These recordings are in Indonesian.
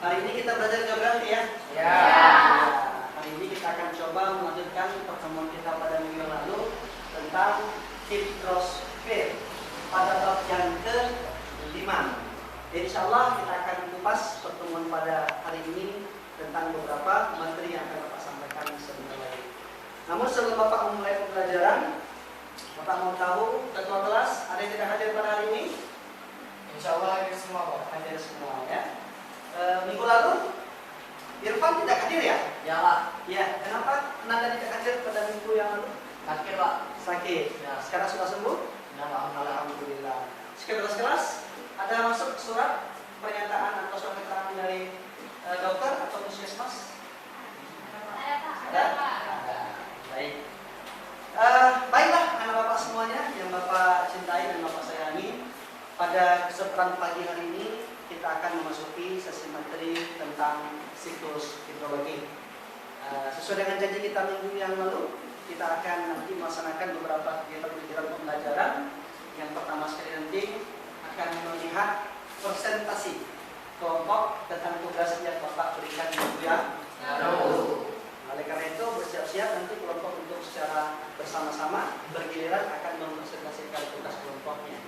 Hari ini kita belajar geografi ya? Ya. Hari ini kita akan coba melanjutkan pertemuan kita pada minggu yang lalu tentang hidrosfer pada bab yang ke-5. Insya Allah kita akan kupas pertemuan pada hari ini tentang beberapa materi yang akan Bapak sampaikan sebentar lagi. Namun sebelum Bapak memulai pembelajaran, Bapak mau tahu ketua kelas ada yang tidak hadir pada hari ini? Insya Allah hadir semua, Pak. Hadir semua ya. Minggu lalu Irfan tidak hadir ya? Ya, Pak. Ya, kenapa Nanda tidak hadir pada minggu yang lalu? Sakit, Pak. Sakit. Ya. Sekarang sudah sembuh? Ya, Pak. Alhamdulillah. Sekretaris kelas ada masuk surat pernyataan atau surat keterangan dari dokter atau puskesmas? Ada, Pak. Ada? Ada. Baik. Baiklah anak bapak semuanya yang bapak cintai dan bapak sayangi. Pada kesempatan pagi hari ini kita akan memasuki sesi materi tentang siklus hidrologi. Sesuai dengan janji kita minggu yang lalu, kita akan nanti melaksanakan beberapa kegiatan pembelajaran. Yang pertama sekali nanti akan melihat presentasi kelompok tentang tugas yang bapak berikan minggu yang lalu. Oleh karena itu bersiap-siap nanti kelompok untuk secara bersama-sama bergiliran akan mempresentasikan tugas kelompoknya.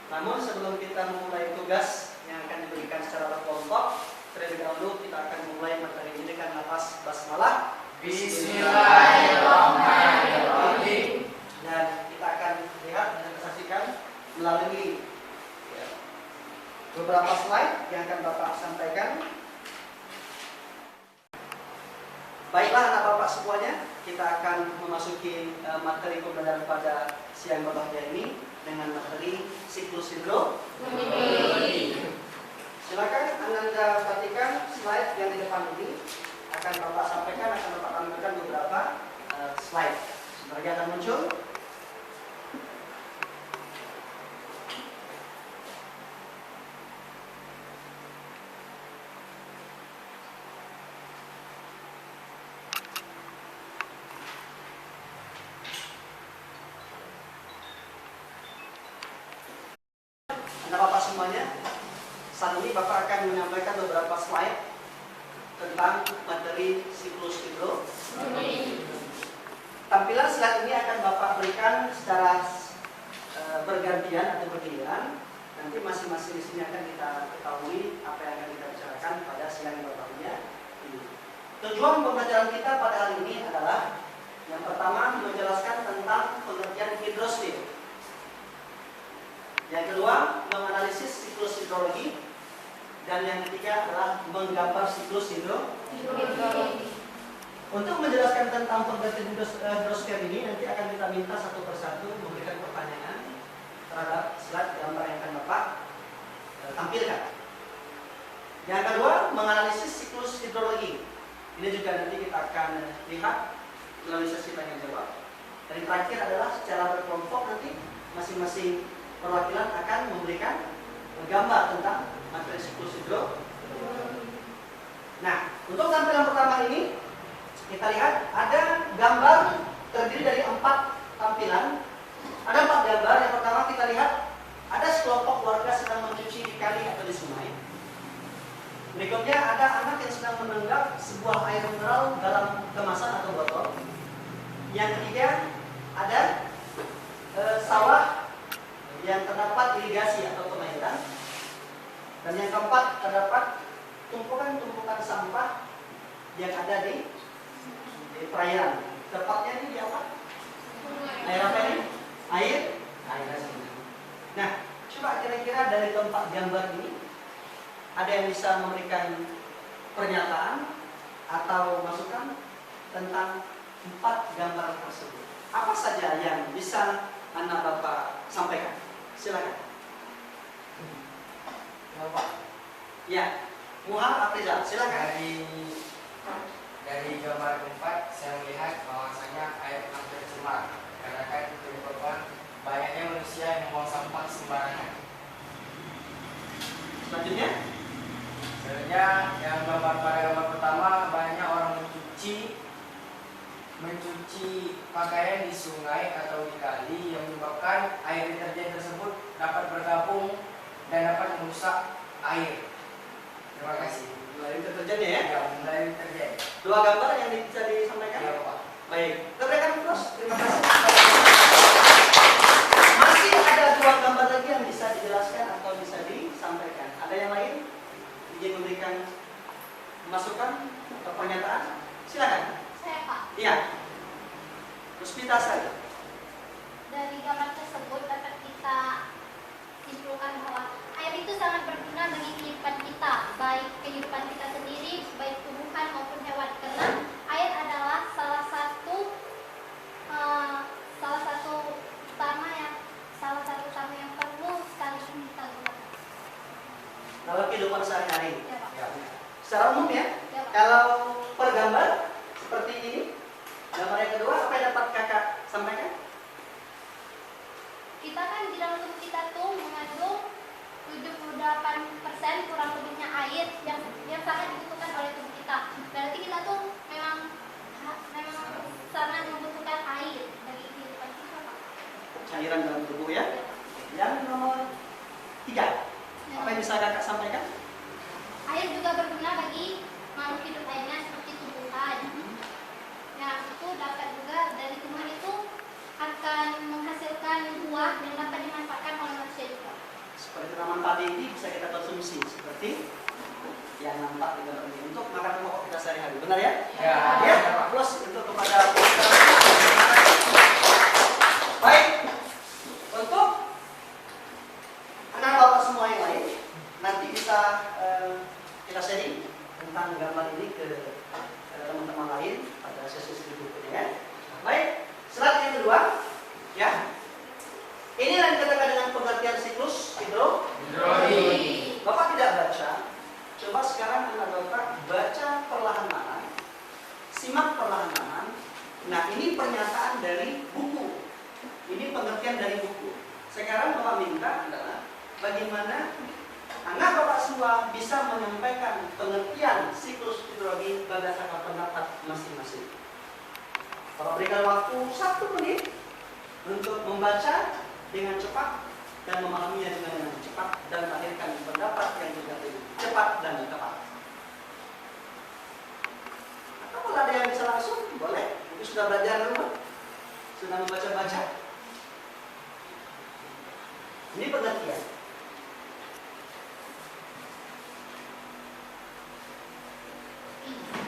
Namun sebelum kita memulai tugas yang akan diberikan secara berkelompok, terlebih dahulu kita akan mulai materi ini dengan nafas basmalah. Bismillahirrahmanirrahim. Dan kita akan lihat dan saksikan melalui beberapa slide yang akan Bapak sampaikan. Baiklah anak Bapak semuanya, kita akan memasuki materi pembelajaran pada siang berbahagia ini dengan materi siklus hidrologi. Silakan Anda perhatikan slide yang di depan ini. Akan Bapak sampaikan, akan Bapak tampilkan beberapa slide. Sebentar lagi akan muncul. Anda Bapak semuanya, saat ini Bapak akan menyampaikan beberapa slide tentang materi siklus hidrologi. Tampilan slide ini akan Bapak berikan secara bergantian atau bergiliran. Nanti masing-masing di sini akan kita ketahui apa yang akan kita bicarakan pada siang berbahagia ini. Tujuan pembelajaran kita pada hari ini adalah yang pertama menjelaskan tentang pengertian hidrosfer. Yang kedua, menganalisis siklus hidrologi. Dan yang ketiga adalah menggambar siklus hidrologi. Untuk menjelaskan tentang pengertian hidrosfer ini, nanti akan kita minta satu persatu memberikan pertanyaan terhadap slide gambar yang akan Bapak tampilkan. Yang kedua, menganalisis siklus hidrologi. Ini juga nanti kita akan lihat melalui sesi tanya jawab. Dan yang terakhir adalah secara berkelompok nanti masing-masing perwakilan akan memberikan gambar tentang materi siklus hidrologi. Nah, untuk tampilan pertama ini kita lihat ada gambar terdiri dari 4 tampilan. Ada 4 gambar. Yang pertama kita lihat ada sekelompok warga sedang mencuci di kali atau di sungai. Berikutnya ada anak yang sedang menenggak sebuah air mineral dalam kemasan atau botol. Yang ketiga ada sawah yang terdapat irigasi atau pengairan. Dan yang keempat terdapat tumpukan-tumpukan sampah yang ada di perairan. Tepatnya ini di apa? Air apa ini? Air. Nah, coba kira-kira dari keempat gambar ini ada yang bisa memberikan pernyataan atau masukan tentang 4 gambar tersebut. Apa saja yang bisa anak Bapak sampaikan? Silakan. Bapak. Ya, Muhammad Afrizal, silakan. Dari gambar keempat saya melihat bahwasanya air hampir tercemar karena kan menyebabkan banyaknya manusia yang membuang sampah sembarangan. Selanjutnya, Sebenarnya yang pada gambar pertama banyak orang mencuci pakaian di sungai atau di kali yang menyebabkan air deterjen tersebut dapat bergabung dan dapat merusak air. Terima kasih. Lalu hujannya ya. Ya, mulai terjadi. Dua gambar yang bisa disampaikan. Ya, Pak. Baik, kita berikan terus. Terima kasih. Masih ada dua gambar lagi yang bisa dijelaskan atau bisa disampaikan. Ada yang lain ingin memberikan masukan atau pernyataan? Silakan. Saya Pak. Iya. Puspita saja. Dari gambar tersebut dapat kita simpulkan bahwa air itu sangat berguna bagi kehidupan kita, baik kehidupan kita sendiri, baik tumbuhan maupun hewan. Karena air adalah salah satu utama yang perlu sekali kita gunakan. Dalam kehidupan sehari-hari. Ya Pak. Ya. Secara umum ya. Ya Pak. Kalau per gambar seperti ini. Gambar yang kedua apa yang dapat kakak sampaikan? Kita kan di dalam tubuh kita tuh mengandung 78% kurang lebihnya air yang sangat dibutuhkan oleh tubuh kita. Berarti kita tuh memang sangat membutuhkan air bagi kehidupan kita, Pak. Cairan dalam tubuh ya. Yang nomor 3. Apa yang bisa kakak sampaikan? Air juga berguna bagi makhluk hidup lainnya seperti tumbuhan. Nah, itu dapat juga dari tumbuhan itu akan menghasilkan buah yang dapat dimanfaatkan oleh manusia juga. Seperti tanaman padi ini bisa kita konsumsi seperti yang nampak di gambar ini untuk makanan pokok kita sehari-hari. Benar ya? Ya. Ya. Plus untuk kepada baik untuk anak bapak semua yang lain nanti bisa kita sharing tentang gambar ini ke teman-teman lain pada sesi berikutnya ya. Baik, slide yang kedua ya. Ini yang dikatakan dengan pengertian siklus hidrologi. Bapak tidak baca. Coba sekarang anak bapak baca perlahan-lahan, simak perlahan-lahan. Nah, ini pernyataan dari buku. Ini pengertian dari buku. Sekarang bapak minta adalah bagaimana anak bapak semua bisa menyampaikan pengertian siklus hidrologi berdasarkan pendapat masing-masing. Bapak berikan waktu 1 menit untuk membaca dengan cepat dan memahaminya juga dengan cepat dan melahirkan pendapat yang juga cepat dan tepat. Atau kalau ada yang bisa langsung, boleh. Itu sudah belajar dulu, sudah membaca-baca. Ini pengertian.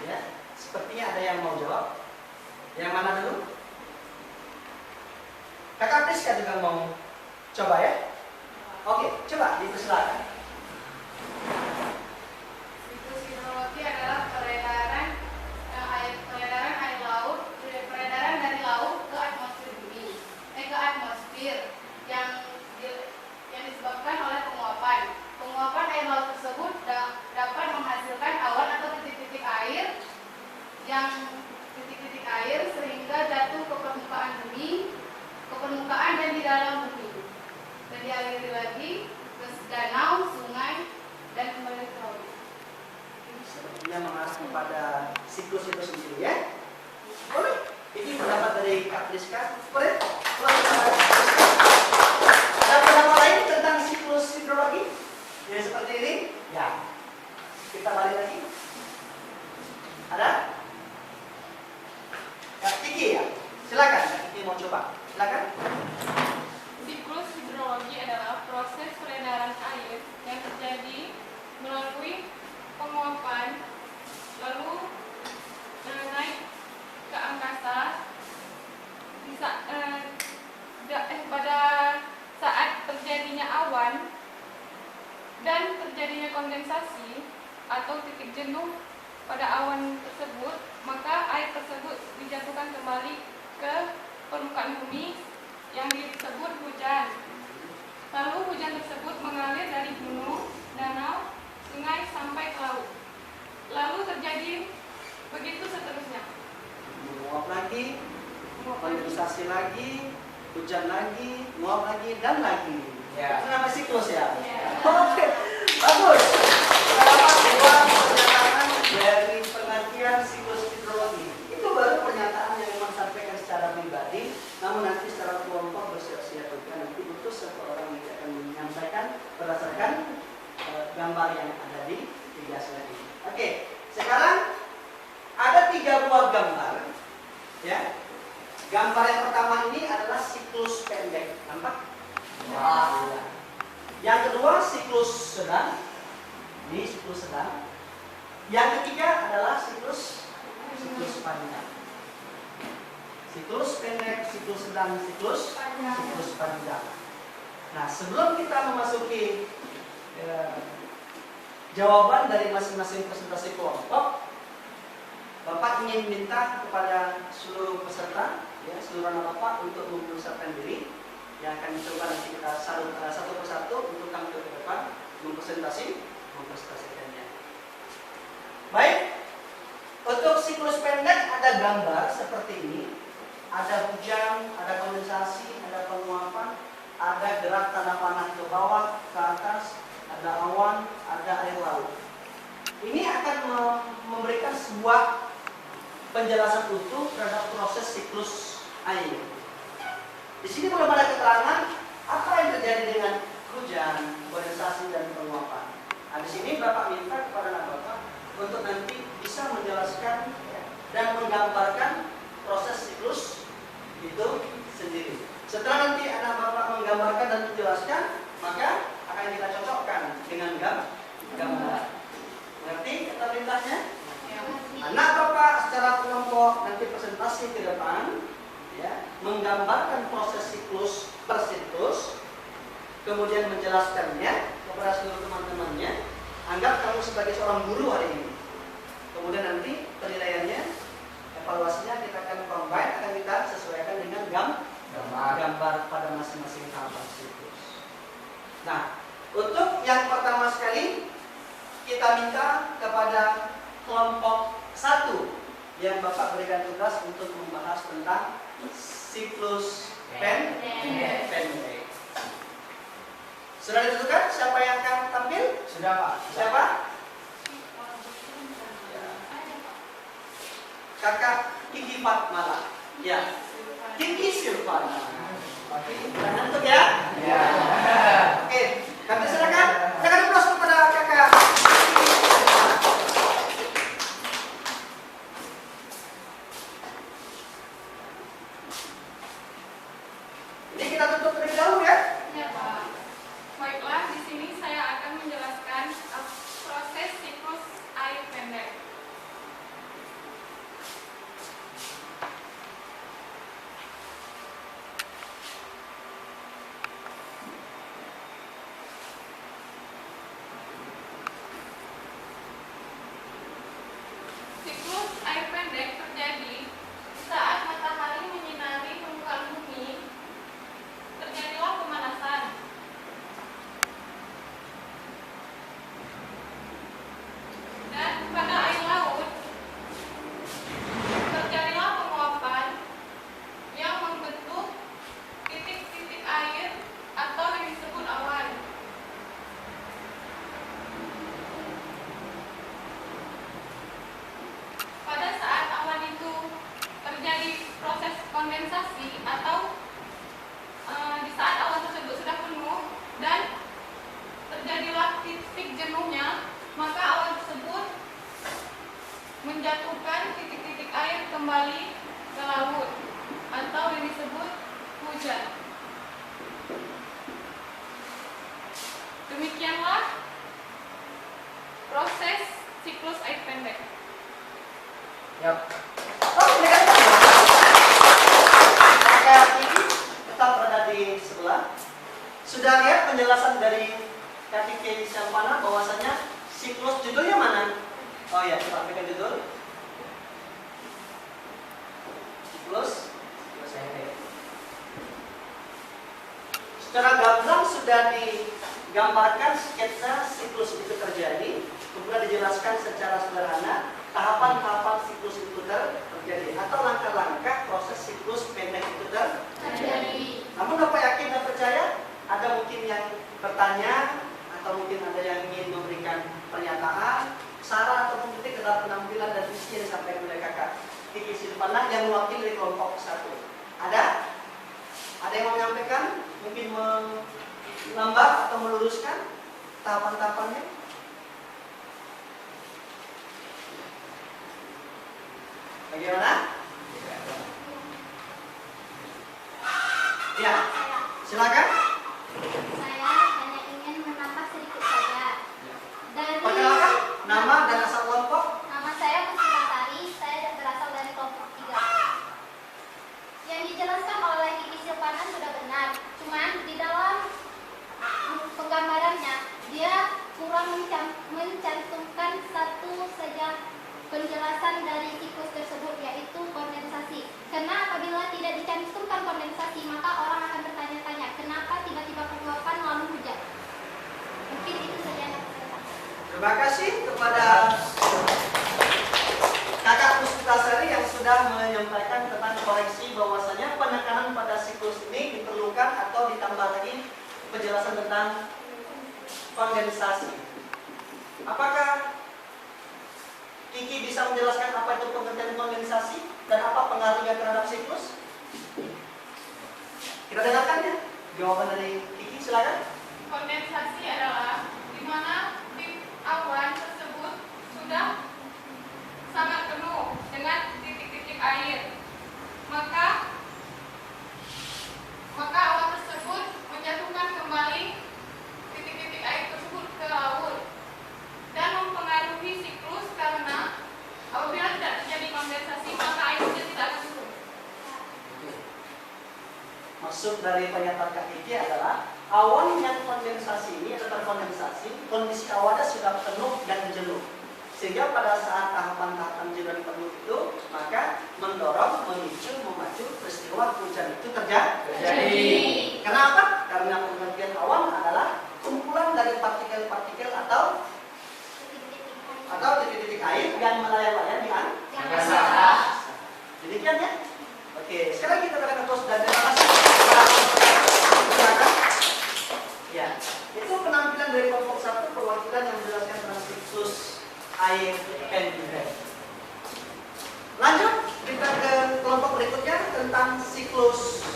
Ya, sepertinya ada yang mau jawab. Yang mana dulu? Kakak Priska juga mau coba ya? Oke, coba dipersilakan. Siklus hidrologi adalah peredaran air laut, peredaran dari laut ke atmosfer bumi, ke atmosfer yang disebabkan oleh penguapan. Penguapan air laut tersebut dapat menghasilkan awan atau titik-titik air sehingga jatuh ke permukaan bumi, ke permukaan dan di dalam bumi, dan dialiri lagi ke danau, sungai, dan kembali ke laut. Sepertinya mengarah kepada siklus itu sendiri ya. Boleh. Ini pendapat dari Kak Priska. Boleh? Ada pendapat lain tentang siklus hidrologi? Ya seperti ini? Ya. Kita balik lagi. Ada? Kak Kiki ya? Silakan. Kak Kiki mau coba. Silakan. Siklus hidrologi adalah proses peredaran air yang terjadi melalui penguapan, lalu naik ke angkasa. Pada saat terjadinya awan dan terjadinya kondensasi atau titik jenuh pada awan tersebut, maka air tersebut dijatuhkan kembali ke permukaan bumi yang disebut hujan. Lalu hujan tersebut mengalir dari gunung, danau, sungai sampai ke laut. Lalu terjadi begitu seterusnya. Menguap lagi, kondensasi lagi, hujan lagi, menguap lagi, dan lagi. Ya. Itu namanya siklus ya? Ya. Oke, bagus. Dapat dua pernyataan dari pengertian siklus hidrologi. Itu baru pernyataan yang memang sampaikan secara pribadi, namun nanti secara kelompok bersiap-siap juga nanti butuh satu orang yang akan menyampaikan berdasarkan gambar yang ada di 3 slide ini. Oke, kedua siklus sedang, ini siklus sedang. Yang ketiga adalah siklus panjang. Siklus pendek, siklus sedang, siklus panjang. Nah, sebelum kita memasuki jawaban dari masing-masing presentasi kelompok, Bapak ingin minta kepada seluruh peserta, ya, seluruh anak Bapak untuk mempersiapkan diri. Yang akan dicoba nanti kita satu persatu untuk tampil ke depan mempresentasikannya. Baik, untuk siklus pendek ada gambar seperti ini. Ada hujan, ada kondensasi, ada penguapan, ada gerak tanah panah ke bawah, ke atas, ada awan, ada air laut. Ini akan memberikan sebuah penjelasan utuh terhadap proses siklus air. Di sini belum ada keterangan apa yang terjadi dengan hujan, kondensasi, dan penguapan. Nah, di sini Bapak minta kepada anak Bapak untuk nanti bisa menjelaskan dan menggambarkan proses siklus itu sendiri. Setelah nanti anak Bapak menggambarkan dan menjelaskan, maka akan kita cocokkan dengan gambar. Mengerti kata perintahnya? Anak Bapak secara kelompok nanti presentasi ke depan, ya, menggambarkan proses siklus per siklus, kemudian menjelaskannya kepada seluruh teman-temannya. Anggap kamu sebagai seorang guru hari ini. Kemudian nanti penilaiannya, evaluasinya kita akan combine, akan kita sesuaikan dengan gambar pada masing-masing tahapan siklus. Nah, untuk yang pertama sekali kita minta kepada kelompok 1 yang Bapak berikan tugas untuk membahas tentang siklus pendek. Sudah ditentukan siapa yang akan tampil? Sudah, Pak. Siapa? Kakak Kiki Fatmala. Ya. Kiki Silvana. Oke, untuk ya? Ya. Oke, kami silakan. Silakan aplaus kepada kakak. Ini kita tutup terlebih dahulu ya. Ya, Pak. Baiklah, di sini saya akan menjelaskan proses siklus air pendek. Siklus air pendek terjadi saat matahari menyinari permukaan bumi, terjadilah pemanasan. Dan pada air laut, terjadilah penguapan yang membentuk titik-titik air atau yang disebut awan. Pada saat awan itu terjadi proses kondensasi atau di saat awan tersebut sudah penuh dan terjadilah titik jenuhnya, maka awan tersebut menjatuhkan titik-titik air kembali ke laut atau yang disebut hujan. Demikianlah proses siklus air pendek. Yap. Oh, silakan. Kakak Kiki tetap berada di sebelah. Sudah lihat penjelasan dari Kak Kiki Silvana bahwasanya siklus judulnya mana? Oh ya, kita ambilkan judul. Siklus pendek. Secara gamblang sudah digambarkan sketsa siklus itu terjadi, kemudian dijelaskan secara sederhana tahapan-tahapan siklus itu terjadi atau langkah-langkah proses siklus pendek itu terjadi. Namun Bapak yakin dan percaya ada mungkin yang bertanya atau mungkin ada yang ingin memberikan pernyataan, saran ataupun kritik terhadap penampilan dan visi yang disampaikan oleh kakak Kiki Silvana yang mewakili dari kelompok 1. Ada? Ada yang mau menyampaikan? Mungkin menambah atau meluruskan tahapan-tahapannya? Bagaimana? Ya, silakan. Saya hanya ingin menambah Nama dan asal kelompok? Nama saya Muslimatari, saya berasal dari kelompok 3. Yang dijelaskan oleh Kiki Silvana sudah benar, cuman di dalam penggambarannya dia kurang mencantumkan satu saja penjelasan dari siklus tersebut, yaitu kondensasi. Karena apabila tidak dicantumkan kondensasi, maka orang akan bertanya-tanya kenapa tiba-tiba penguapan lalu hujan. Mungkin itu saja yang saya sampaikan. Terima kasih kepada Kakak Puspitasari yang sudah menyampaikan tentang koreksi bahwasanya penekanan pada siklus ini diperlukan atau ditambah lagi penjelasan tentang kondensasi. Apakah Kiki bisa menjelaskan apa itu pengertian kondensasi dan apa pengaruhnya terhadap siklus? Kita dengarkan ya jawaban dari Kiki, silakan. Kondensasi adalah di mana tip awan tersebut sudah sangat penuh dengan titik-titik air. Maka awan tersebut menjatuhkan kembali titik-titik air tersebut ke laut dan mempengaruhi siklus, karena apabila tidak terjadi kondensasi maka airnya tidak akan turun. Maksud dari pernyataan Kak Kiki adalah awan yang kondensasi ini atau terkondensasi, kondisi awannya sudah penuh dan jenuh, sehingga pada saat tahapan-tahapan jenuh dan penuh itu maka mendorong, memacu peristiwa hujan itu terjadi. Kenapa? Karena pengertian awan adalah kumpulan dari partikel-partikel atau titik-titik air yang melayang-layang di angkasa. Demikian ya. Oke, sekarang kita akan terus dan terima kasih. Silakan. Ya, itu penampilan dari kelompok 1 perwakilan yang menjelaskan tentang siklus air NUR. Lanjut kita ke kelompok berikutnya tentang siklus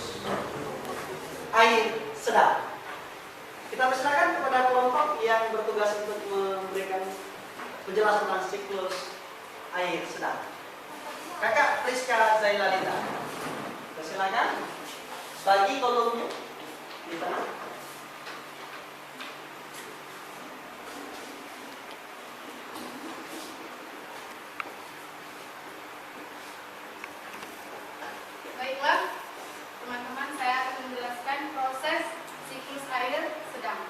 air sedang. Kita persilakan kepada kelompok yang bertugas untuk memberikan penjelasan tentang siklus air sedang. Kakak Priska Zailalita, persilakan bagi kolomnya di tengah. Baiklah, teman-teman, saya akan menjelaskan proses siklus air sedang.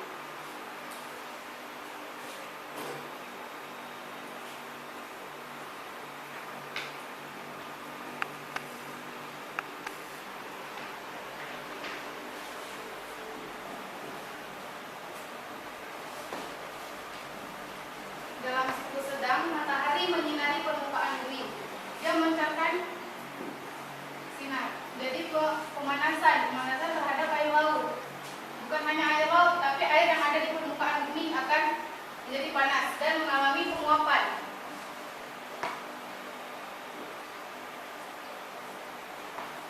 Dalam siklus sedang, matahari menyinari permukaan bumi. Dia memancarkan sinar. Jadi pemanasan terhadap air laut. Bukan hanya air laut, tapi air yang ada di permukaan bumi akan menjadi panas dan mengalami penguapan.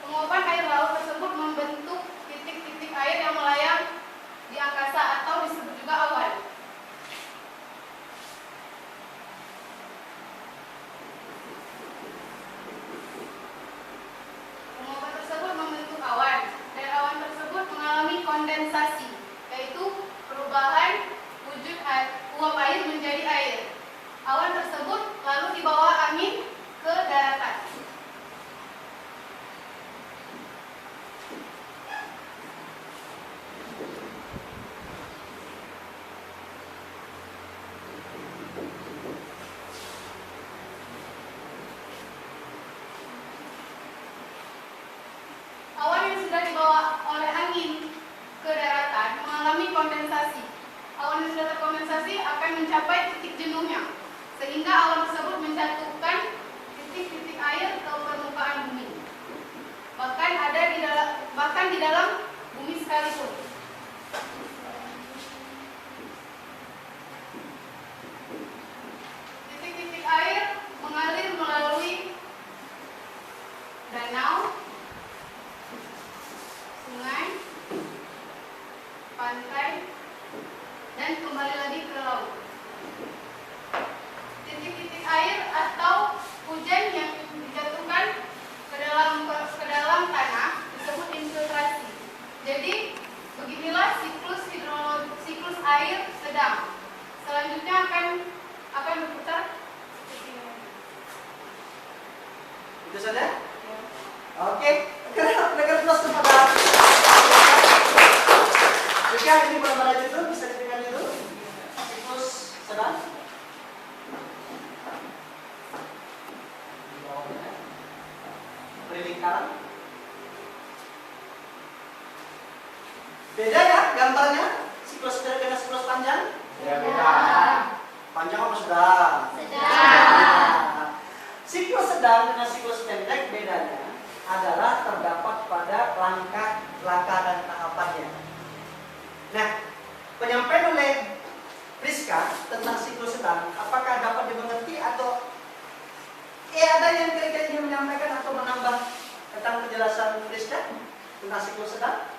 Penguapan air laut tersebut membentuk titik-titik air yang melayang di angkasa atau disebut juga awan. Penguapan tersebut membentuk awan, dan awan tersebut mengalami kondensasi, yaitu perubahan wujud uap air menjadi air. Awan tersebut lalu dibawa angin ke daratan. Awan yang sudah dibawa oleh angin ke daratan mengalami kondensasi. Awan yang sudah terkondensasi akan mencapai titik jenuhnya, sehingga awan tersebut menjatuhkan titik-titik air ke permukaan bumi. Bahkan di dalam bumi sekalipun. Titik-titik air mengalir melalui danau, sungai, pantai, dan kembali lagi ke laut. Titik-titik air atau hujan yang dijatuhkan ke dalam tanah disebut infiltrasi. Jadi Itu saja. Oke, berikan plus kepada. Jika ini benar-benar itu bisa diberikan dulu. Siklus sedang. Beri lingkaran. Beda ya gambarnya? Siklus sedang dengan siklus panjang? Ya, beda. Panjang apa sedang? Sedang. Siklus sedang dengan siklus pendek bedanya adalah terdapat pada langkah dan tahapannya. Nah, penyampaian oleh Rizka tentang siklus sedang, apakah dapat dimengerti atau ada yang kira-kira ingin menyampaikan atau menambah tentang penjelasan Rizka tentang siklus sedang?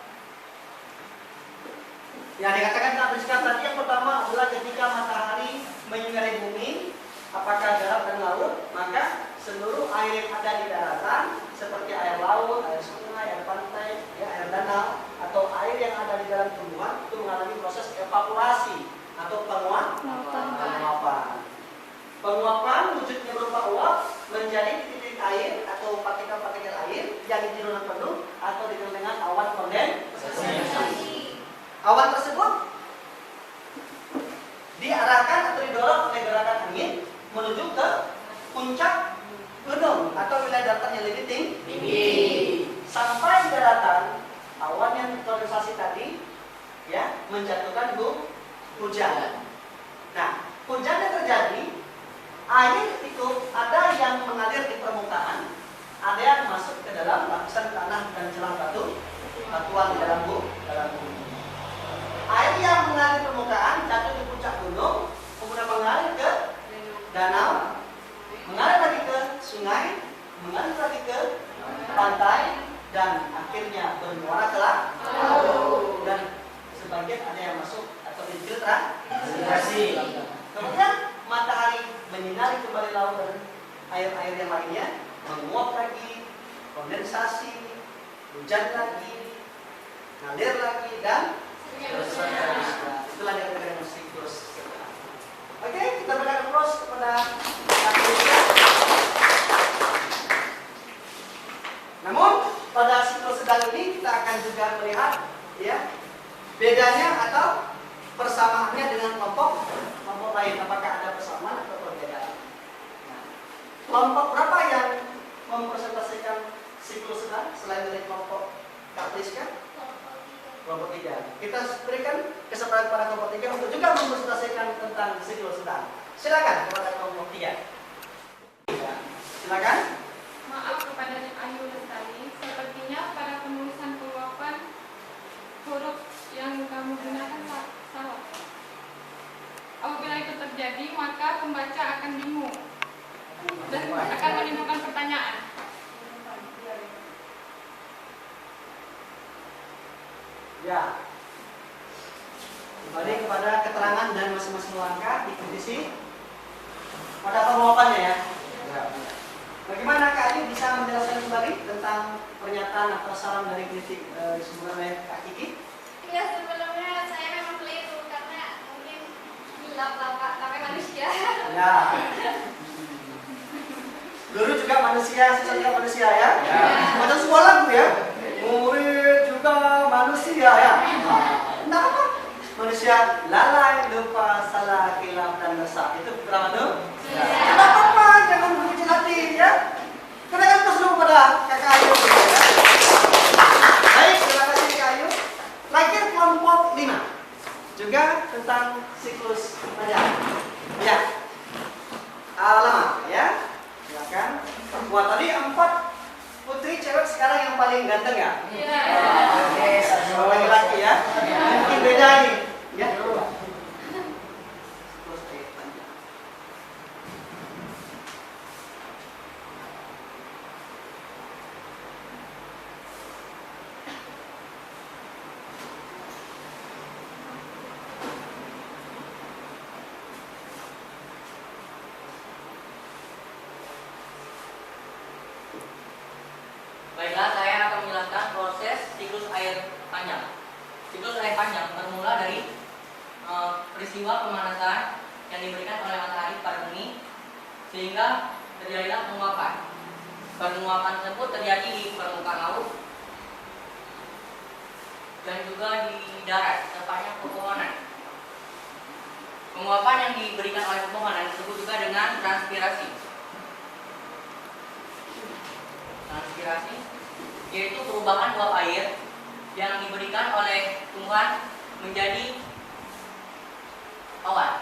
Ya, dikatakan tentang Rizka tadi yang pertama adalah ketika matahari menyinari bumi, apakah darat dan laut, maka seluruh air yang ada di daratan seperti air laut, air sungai, air pantai, ya, air danau atau air yang ada di dalam tumbuhan itu mengalami proses evaporasi atau penguapan. Penguapan wujudnya berupa uap menjadi titik-titik air atau partikel-partikel air yang diturunkan penuh atau dikenal dengan awan kondensasi. Awan tersebut diarahkan atau didorong oleh gerakan angin menuju ke puncak gunung atau wilayah daratan yang lebih tinggi. Sampai di daratan, awan yang kondensasi tadi ya menjatuhkan hujan. Nah, hujan yang terjadi, air itu ada yang mengalir di permukaan, ada yang masuk ke dalam lapisan tanah dan celah batuan di dalam bumi. Air yang mengalir di permukaan jatuh di puncak gunung, kemudian mengalir ke danau, mengalir lagi ke sungai, mengalir lagi ke pantai, dan akhirnya bermuara ke laut. Dan sebagian ada yang masuk atau infiltrasi. Kemudian matahari menyinari kembali laut dan air-air yang lainnya, menguap lagi, kondensasi, hujan lagi, ngalir lagi, dan itulah yang kita siklus. Oke, kita berikan cross kepada Indonesia. Namun pada siklus sedang ini kita akan juga melihat ya bedanya atau persamaannya dengan kelompok lain. Apakah ada persamaan atau perbedaan? Nah, kelompok berapa yang mempresentasikan siklus sedang selain dari kelompok Kapriska? Kelompok 3. Kita berikan kesempatan pada kelompok 3 untuk juga mempresentasikan tentang siklus sedang. Silakan kepada kelompok 3. Silakan. Maaf kepada Ayu Lestari, sepertinya pada penulisan penguapan huruf yang kamu gunakan salah. Apabila itu terjadi, maka pembaca akan bingung dan akan menimbulkan pertanyaan. Ya. Kembali kepada keterangan dan masing-masing langkah diikuti pada penguapannya ya. Bagaimana Kak Ayu bisa menjelaskan kembali tentang pernyataan atau saran dari kritik disebutkan oleh Kak Kiki? Ya, sebelumnya saya memang keliru karena mungkin bilang bapak tapi manusia. Ya. Guru juga manusia, siswa juga manusia ya. Macam sebuah lagu ya. Murid juga manusia ya. Nah, apa? Manusia lalai, lupa, salah, kilaf, dan dosa. Itu drama tuh? Tidak apa-apa, jangan berkecil hati ya. Karena kan terus dulu pada Kakak Ayu ya. Baik, terima kasih Kak Ayu. Lagi kelompok 5 juga tentang siklus panjang. Ya. Alamat ya. Silakan. Wah, tadi 4 putri cewek sekarang yang paling ganteng ya? Iya. Oke, satu laki-laki ya. Mungkin beda ini. Ya. Baiklah, saya akan menjelaskan proses siklus air panjang. Siklus air panjang bermula dari peristiwa pemanasan yang diberikan oleh matahari pada bumi sehingga terjadilah penguapan. Penguapan tersebut terjadi di permukaan laut dan juga di darat, tepatnya pepohonan. Penguapan yang diberikan oleh pepohonan disebut juga dengan transpirasi. Transpirasi yaitu perubahan uap air yang diberikan oleh tumbuhan menjadi awan.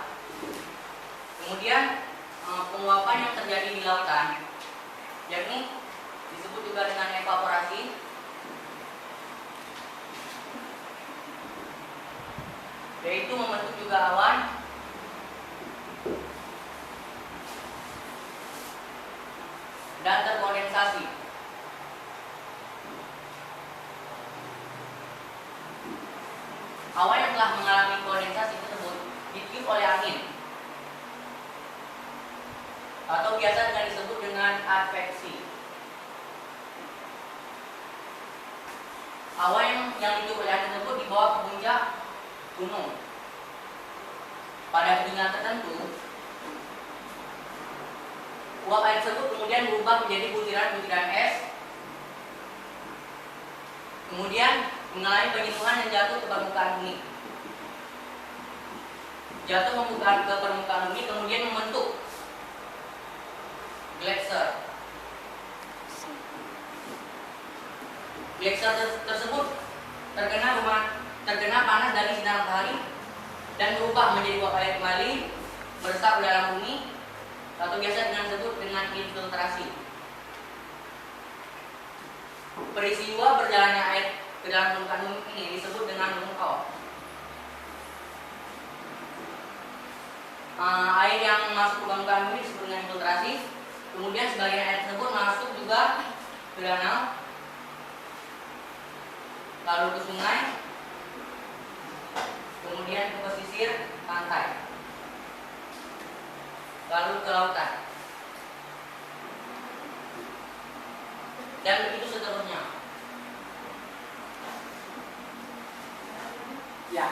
Kemudian penguapan yang terjadi di lautan, yakni disebut juga dengan evaporasi, yaitu membentuk juga awan dan terkondensasi. Awan yang telah mengalami kondensasi tersebut ditiup oleh angin atau biasa dengan disebut dengan adveksi. Awan yang ditiup oleh angin tersebut dibawa ke puncak gunung. Pada ketinggian tertentu, uap air tersebut kemudian berubah menjadi butiran-butiran es, kemudian mengalami penyemuhan yang jatuh ke permukaan bumi. Jatuh ke permukaan bumi, kemudian membentuk gletser. Gletser tersebut terkena panas dari sinar matahari dan berubah menjadi uap air kembali, meresap ke dalam bumi, atau biasa disebut dengan infiltrasi. Peristiwa berjalannya air ke dalam permukaan bumi ini disebut dengan mengkau. Air yang masuk ke permukaan bumi disebut dengan infiltrasi. Kemudian sebagian air tersebut masuk juga ke danau, lalu ke sungai, kemudian ke pesisir pantai, lalu ke lautan, dan begitu seterusnya. Ya,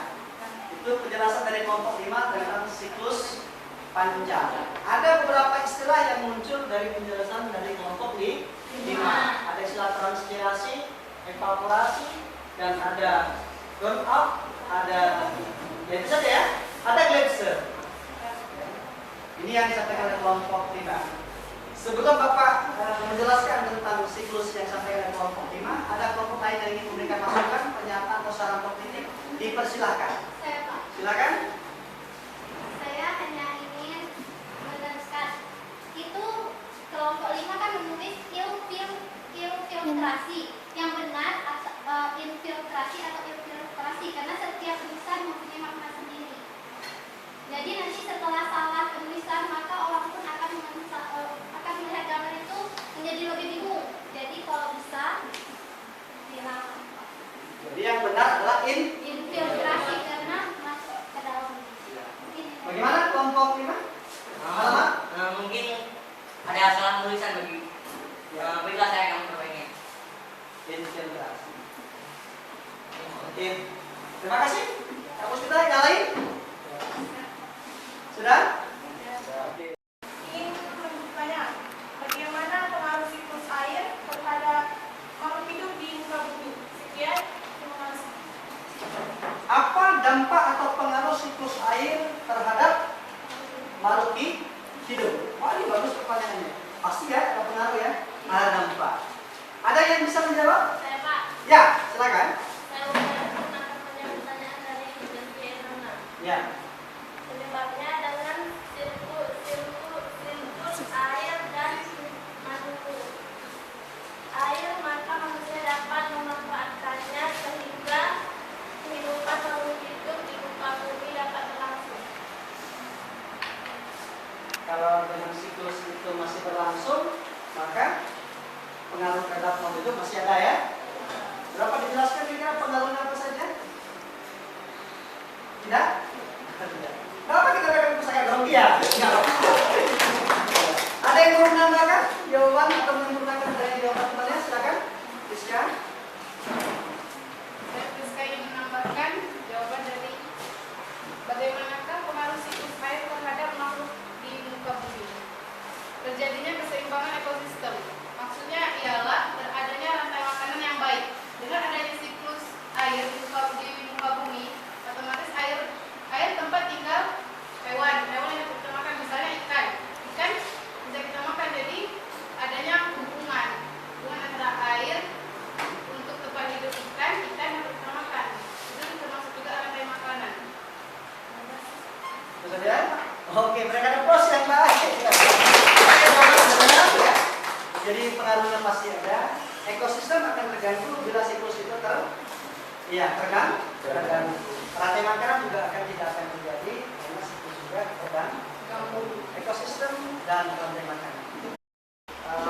itu penjelasan dari kelompok 5 tentang siklus panjang. Ada beberapa istilah yang muncul dari penjelasan dari kelompok 5. Ada istilah transpirasi, evaporasi, dan ada burn up, ada gletser ya, ada gletser. Ini yang disampaikan oleh kelompok 5. Sebelum Bapak menjelaskan tentang siklus yang disampaikan oleh kelompok 5, ada kelompok lain yang ingin memberikan masukan, pernyataan atau saran politik, dipersilahkan. Saya Pak. Silakan. Saya hanya ingin meneruskan. Itu kelompok 5 kan menulis infiltrasi. Yang benar infiltrasi atau infiltrasi karena setiap tulisan mempunyai makna sendiri. Jadi nanti setelah salah penulisan maka orang pun akan melihat gambar itu menjadi lebih bingung. Jadi kalau bisa bilang Jadi yang benar adalah infiltrasi karena masuk ke dalam. Bagaimana kelompok 5? Alamat? Mungkin ada salah tulisan bagi. Baiklah, saya akan memperbaikinya. Infiltrasi. Oke. Terima kasih. Kamu sudah yang lain? Sudah? Oke. Ingin bertanya, bagaimana pengaruh siklus air terhadap makhluk hidup di muka bumi? Sekian, terima kasih. Apa dampak atau pengaruh siklus air terhadap makhluk hidup? Wah, ini bagus pertanyaannya. Pasti ya, ada pengaruh ya. Ada dampak. Ada yang bisa menjawab? Saya Pak, Ya, silakan. saya pernah pertanyaan dari Jensi Enona. Ya. Penyebabnya dengan siklus air dan air, maka manusia dapat memanfaatkannya sehingga kehidupan makhluk hidup di muka bumi dapat berlangsung. Kalau dengan siklus itu masih berlangsung, maka pengaruh terhadap makhluk hidup masih ada ya. Berapa dijelaskan kira-kira pengaruhnya apa saja? Tidak? Tidak. Kenapa kita akan pusaka grogi ya? Ada yang mau menambahkan jawaban atau menyempurnakan dari jawaban temannya? Silakan. Rizka. Saya Rizka ingin menambahkan jawaban dari bagaimanakah pengaruh siklus air terhadap makhluk di muka bumi. Terjadinya keseimbangan ekosistem. Maksudnya pengaruhnya pasti ada. Ekosistem akan terganggu bila siklus itu terganggu. Rantai makanan juga tidak akan terjadi karena siklus juga terganggu. Ekosistem dan rantai makanan.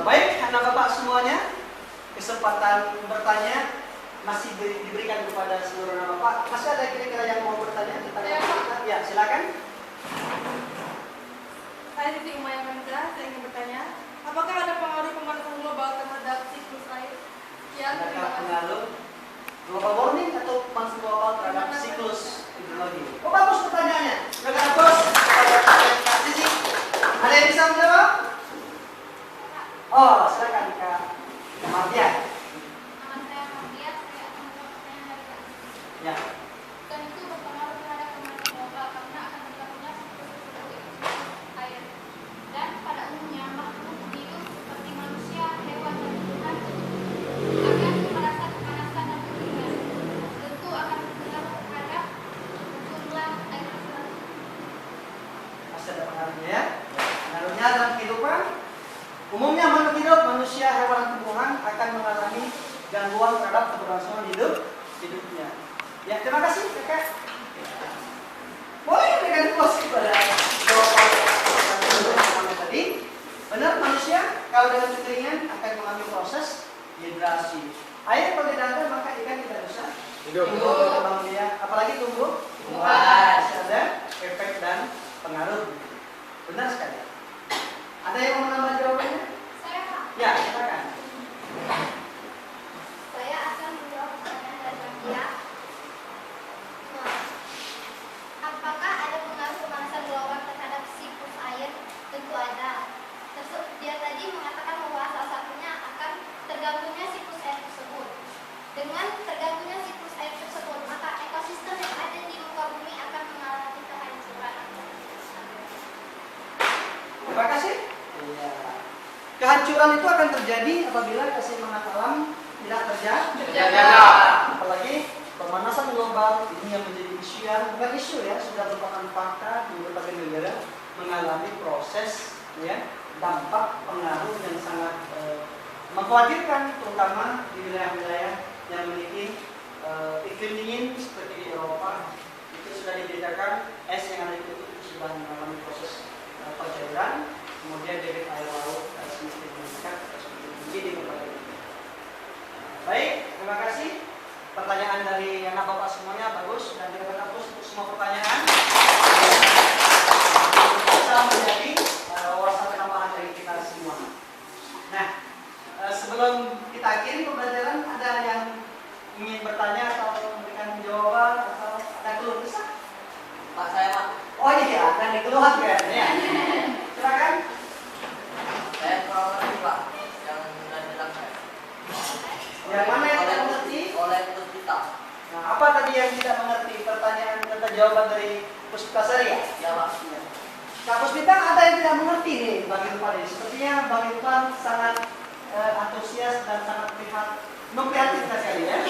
Baik, anak bapak semuanya, kesempatan bertanya masih diberikan kepada seluruh anak bapak. Masih ada kira-kira yang mau bertanya tentang kita? Ya, silakan. Saya Siti Umaya Manza, saya ingin bertanya, apakah ada pengaruh pemanasan global terhadap siklus air? Ya, terima Adakah kasih. pengaruh global warming atau pemanasan global terhadap siklus hidrologi? Oh, bagus pertanyaannya. Silakan bos. Kak Sisi, ada yang bisa menjawab? Oh, silakan Kak Mardia. Nama saya Mardia, saya akan menjawab pertanyaan dari Kak. Ya. Dan itu berpengaruh terhadap pemanasan global karena akan terganggunya siklus air. Dan pada umumnya makhluk hidup seperti manusia, hewan, dan tumbuhan akan merasakan pemanasan dan kekeringan. Tentu akan berpengaruh terhadap jumlah air tersebut. Masih ada pengaruhnya ya. Pengaruhnya dalam kehidupan. Umumnya makhluk hidup, manusia, hewan, dan tumbuhan akan mengalami gangguan terhadap keberlangsungan hidupnya. Ya, terima kasih Kakak. Boleh berikan puas kepada jawaban pertama tadi. Benar, manusia kalau dengan kekeringan akan mengalami proses dehidrasi. Air kalau tidak ada maka ikan tidak bisa Hidup. berkembang biak, apalagi tumbuh. Tumbuhan. Masih ada efek dan pengaruh. Benar sekali. Ada yang mau menambah jawabannya? Saya Kak. Ya, silakan. Saya akan menjawab pertanyaan dari Mardia. Apakah ada pengaruh pemanasan global terhadap siklus air? Tentu ada. Dia tadi mengatakan bahwa salah satunya akan terganggunya siklus air tersebut. Dengan terganggunya siklus air tersebut, maka ekosistem yang ada di muka bumi akan mengalami kehancuran. Terima kasih. Ya. Kehancuran itu akan terjadi apabila keseimbangan alam tidak terjaga. Apalagi pemanasan global ini yang menjadi isu yang bukan isu ya, sudah merupakan fakta di berbagai negara mengalami proses ya dampak pengaruh yang sangat mengkhawatirkan, terutama di wilayah-wilayah yang memiliki iklim dingin seperti di Eropa. Itu sudah diberitakan es yang ada di kutub itu sudah mengalami proses pencairan, kemudian debit air laut semakin meningkat, semakin tinggi di berbagai negara. Baik, terima kasih. Pertanyaan dari anak bapak semuanya bagus dan kita hapus untuk semua pertanyaan. Bisa menjadi wawasan tambahan dari kita semua. Nah, sebelum kita akhiri pembelajaran, ada yang ingin bertanya atau memberikan jawaban atau ada keluh kesah? Pak, saya Pak. Oh iya, ada keluhan kayaknya. Silakan. Saya kurang ngerti Pak yang sudah bilang saya. Yang mana yang tidak mengerti? Oleh Putus kita. Nah, apa tadi yang tidak mengerti? Pertanyaan tentang jawaban dari Puspitari ya? Ya Pak. Kak Puspita ada yang tidak mengerti nih Bang Irfan ini. Sepertinya Bang Irfan sangat antusias dan sangat memprihatinkan sekali ya.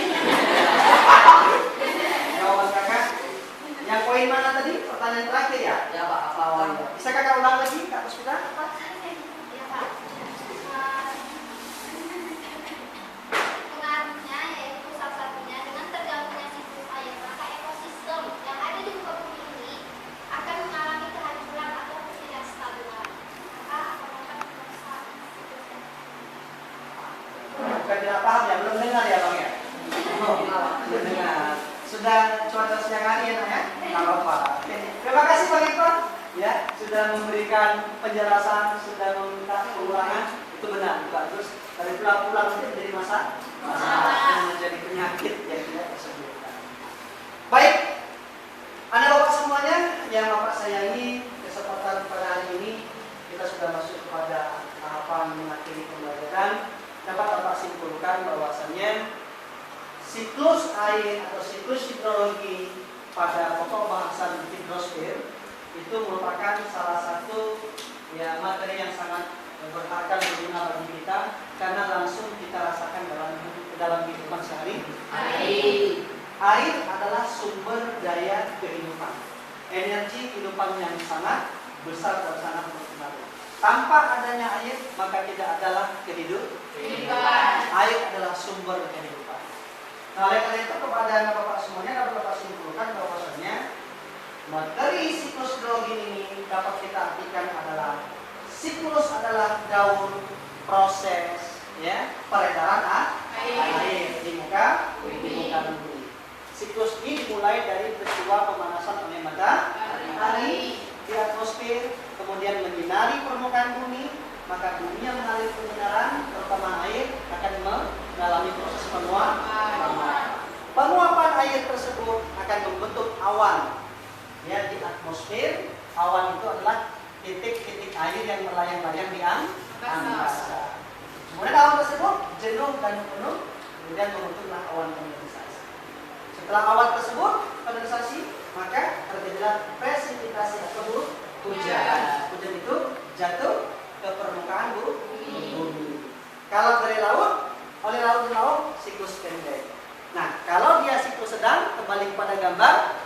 Jawaban kakak. Yang poin mana tadi? Pertanyaan terakhir ya? Ya Pak, apa Oh, iya. Bisa kakak ulang lagi Kak Puspita? Ya Pak. Pengaruhnya yaitu salah satunya dengan terganggunya siklus air, maka ekosistem yang ada di muka bumi ini akan mengalami kehancuran atau ketidakstabilan. Maka akan merusak siklus air. Bukan tidak paham ya? Belum dengar ya Bang ya? Oh, belum dengar. Sudah cuaca siang hari ya Nak ya? Nggak apa-apa. Oke. Terima kasih Bang Irfan ya, sudah memberikan penjelasan, sudah meminta pengulangan. Itu benar, bagus. Dari pulang-pulang itu menjadi masalah, menjadi penyakit yang tidak tersembuhkan. Baik, anak bapak semuanya yang bapak sayangi, kesempatan pada hari ini kita sudah masuk kepada tahapan mengakhiri pembelajaran. Dapat bapak simpulkan bahwasannya siklus air atau siklus hidrologi pada pokok bahasan hidrosfer itu merupakan salah satu ya materi yang sangat berharga berguna bagi kita karena langsung kita rasakan dalam kehidupan sehari-hari. Air adalah sumber daya kehidupan, energi kehidupan yang sangat besar dan sangat berpengaruh. Tanpa adanya air maka tidak adalah kehidupan. sumber kehidupan. Nah, oleh karena itu kepada Bapak semuanya dapat Bapak simpulkan bahwasanya materi siklus hidrologi ini dapat kita artikan adalah siklus adalah daur proses ya peredaran air di muka bumi. Siklus ini dimulai dari peristiwa pemanasan oleh matahari di atmosfer, kemudian menyinari permukaan bumi, maka bumi yang mengalir penyinaran terutama air akan mengalami proses penguapan. Penguapan air tersebut akan membentuk awan ya di atmosfer. Awan itu adalah titik-titik air yang melayang-layang di angkasa. Kemudian awan tersebut jenuh dan penuh, kemudian membentuklah awan kondensasi. Setelah awan tersebut kondensasi, maka terjadilah presipitasi atau hujan. Hujan itu jatuh ke permukaan bumi. Kalau dari laut, oleh laut siklus pendek. Nah, kalau dia siklus sedang, kembali kepada gambar,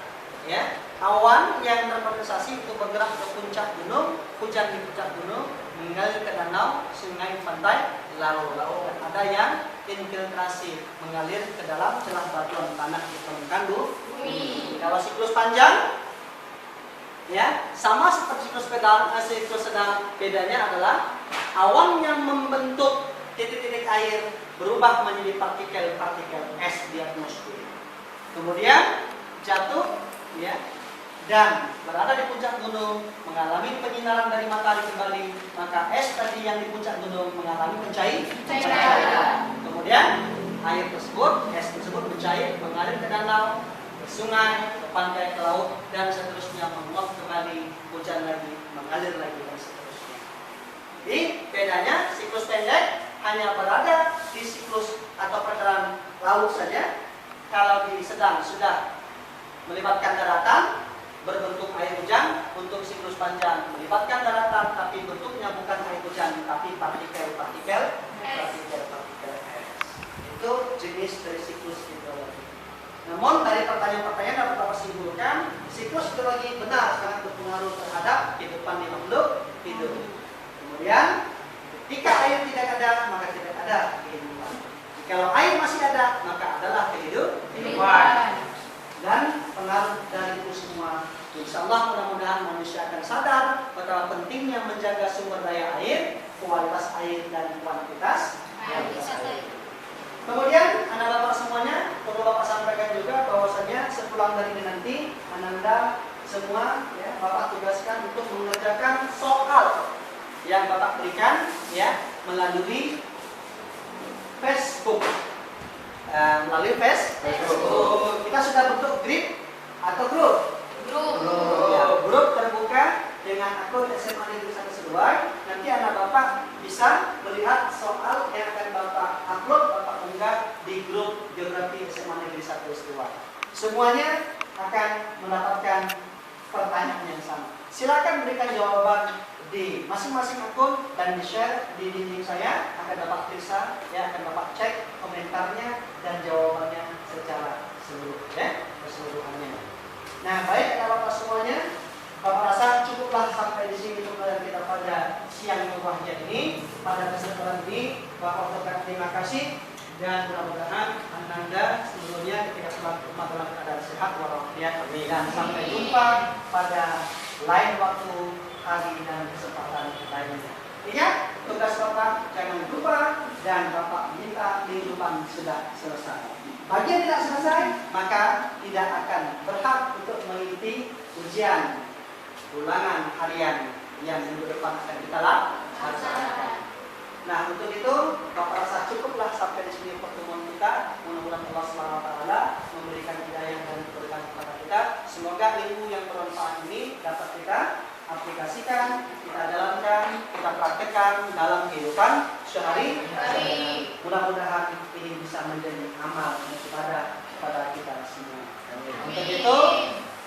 ya, awan yang terkondensasi itu bergerak ke puncak gunung, hujan di puncak gunung, mengalir ke danau, sungai, pantai, laut. Dan ada yang infiltrasi, mengalir ke dalam celah batuan tanah di permukaan bumi. Kalau siklus panjang, ya, sama seperti siklus sedang, bedanya adalah awan yang membentuk titik-titik air berubah menjadi partikel-partikel es di atmosfer. Kemudian jatuh, ya, dan berada di puncak gunung, mengalami penyinaran dari matahari kembali, maka es tadi yang di puncak gunung mengalami pencairan. Kemudian air tersebut, es tersebut mencair, mengalir ke danau, ke sungai, ke pantai, ke laut, dan seterusnya menguap kembali, hujan lagi, mengalir lagi, dan seterusnya. Jadi bedanya siklus pendek hanya berada di siklus atau peredaran laut saja. Kalau di sedang sudah melibatkan daratan, berbentuk air hujan. Untuk siklus panjang melibatkan daratan, tapi bentuknya bukan air hujan, tapi partikel-partikel es. Itu jenis dari siklus hidrologi. Namun dari pertanyaan-pertanyaan dapat Bapak simpulkan, siklus hidrologi benar sangat berpengaruh terhadap kehidupan di makhluk hidup. Kemudian jika air tidak ada, maka tidak ada kehidupan. Kalau air masih ada, maka adalah kehidupan. Dan pengaruh dari itu semua, insya Allah mudah-mudahan manusia akan sadar betapa pentingnya menjaga sumber daya air, kualitas air dan kuantitas air. Kemudian anak bapak semuanya perlu bapak sampaikan juga bahwasanya sepulang dari ini nanti Ananda semua ya bapak tugaskan untuk mengerjakan soal yang bapak berikan ya melalui Facebook. Kita sudah bentuk grid atau grup. Ya, grup terbuka dengan akun SMA Negeri 1 Seruai. Nanti anak bapak bisa melihat soal yang akan bapak upload, bapak unggah di grup Geografi SMA Negeri 1 Seruai. Semuanya akan mendapatkan pertanyaan yang sama. Silakan berikan jawaban di masing-masing akun dan di-share di dinding saya, akan dapat periksa ya, akan dapat cek komentarnya dan jawabannya secara keseluruhannya. Nah, baik Bapak semuanya, Bapak rasa cukuplah sampai di sini pembelajaran kita pada siang berbahagia ini. Pada kesempatan ini Bapak ucapkan terima kasih dan mudah-mudahan Ananda seluruhnya ketika sholat dalam keadaan sehat walafiat. Dan sampai jumpa pada lain waktu, hari dan kesempatan lainnya. Ingat, tugas Bapak jangan lupa dan Bapak minta minggu depan sudah selesai. Bagi yang tidak selesai, maka tidak akan berhak untuk mengikuti ujian ulangan harian yang minggu depan akan kita laksanakan. Nah, untuk itu Bapak rasa cukuplah sampai di sini pertemuan kita. Mudah-mudahan Allah SWT memberikan hidayah dan kebaikan kepada kita. Semoga ilmu yang bermanfaat ini dapat kita aplikasikan, kita jalankan, kita praktekkan dalam kehidupan sehari-hari. Mudah-mudahan ini bisa menjadi amal kepada kita semua. Untuk itu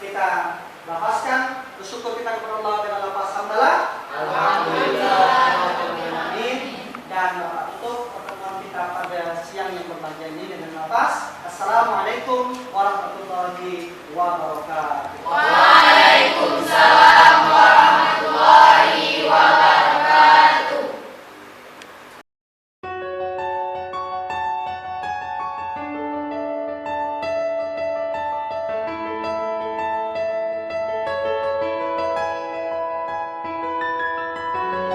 kita lapaskan bersyukur kita kepada Allah dengan lapas hamdalah. Alhamdulillah. Dan untuk pertemuan kita pada siang yang berbahagia ini dengan lapas. Assalamualaikum warahmatullahi wabarakatuh. Waalaikumsalam warahmatullahi wabarakatuh. Thank